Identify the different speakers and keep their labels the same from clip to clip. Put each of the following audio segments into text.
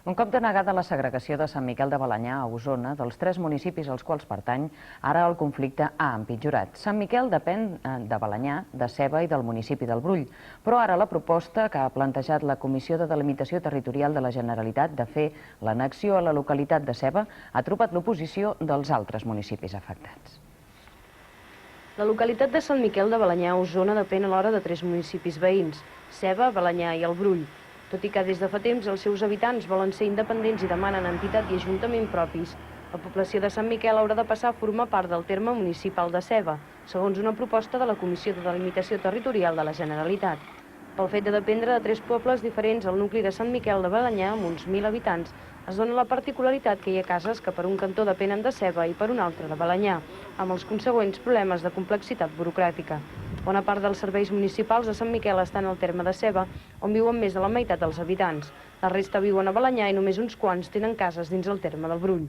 Speaker 1: Un cop denegada la segregació de Sant Miquel de Balenyà a Osona, dels 3 municipis als quals pertany, ara el conflicte ha empitjorat. Sant Miquel depèn de Balenyà, de Seva i del municipi del Brull, però ara la proposta que ha plantejat la Comissió de Delimitació Territorial de la Generalitat de fer l'annexió a la localitat de Seva ha trobat l'oposició dels altres municipis afectats.
Speaker 2: La localitat de Sant Miquel de Balenyà a Osona depèn alhora de 3 municipis veïns, Seva, Balenyà i el Brull. Tot i que des de fa temps els seus habitants volen ser independents i demanen entitat i ajuntament propis, la població de Sant Miquel haurà de passar a formar part del terme municipal de Seva, segons una proposta de la Comissió de Delimitació Territorial de la Generalitat. Pel fet de dependre de 3 pobles diferents, el nucli de Sant Miquel de Balenyà, amb uns 1.000 habitants, es dona la particularitat que hi ha cases que per un cantó depenen de Seva i per un altre de Balenyà, amb els consegüents problemes de complexitat burocràtica. Bona part dels serveis municipals de Sant Miquel estan al terme de Seva, on viuen més de la meitat dels habitants. La resta viuen a Balenyà i només uns quants tenen cases dins el terme del Brull.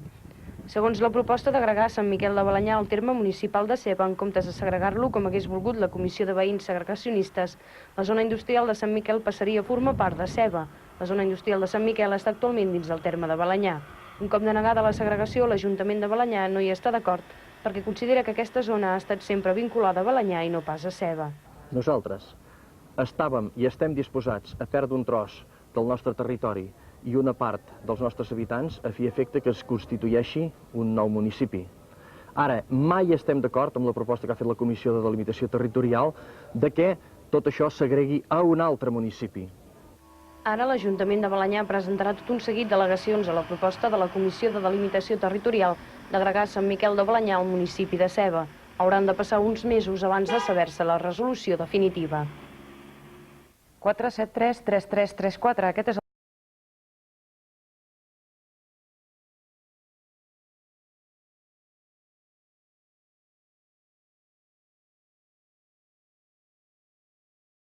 Speaker 2: Segons la proposta d'agregar Sant Miquel de Balenyà al terme municipal de Seva, en comptes de segregar-lo com hagués volgut la Comissió de Veïns Segregacionistes, la zona industrial de Sant Miquel passaria a formar part de Seva. La zona industrial de Sant Miquel està actualment dins del terme de Balenyà. Un cop denegada la segregació, l'Ajuntament de Balenyà no hi està d'acord perquè considera que aquesta zona ha estat sempre vinculada a Balenyà i no pas a Seva.
Speaker 3: Nosaltres estàvem i estem disposats a perdre un tros del nostre territori i una part dels nostres habitants a fi i efecte que es constitueixi un nou municipi. Ara, mai estem d'acord amb la proposta que ha fet la Comissió de Delimitació Territorial de que tot això s'agregui a un altre municipi.
Speaker 2: Ara l'Ajuntament de Balenyà presentarà tot un seguit d'al·legacions a la proposta de la Comissió de Delimitació Territorial d'agregar Sant Miquel de Balenyà al municipi de Seva. Hauran de passar uns mesos abans de saber-se la resolució definitiva.
Speaker 1: 473 3334, aquest és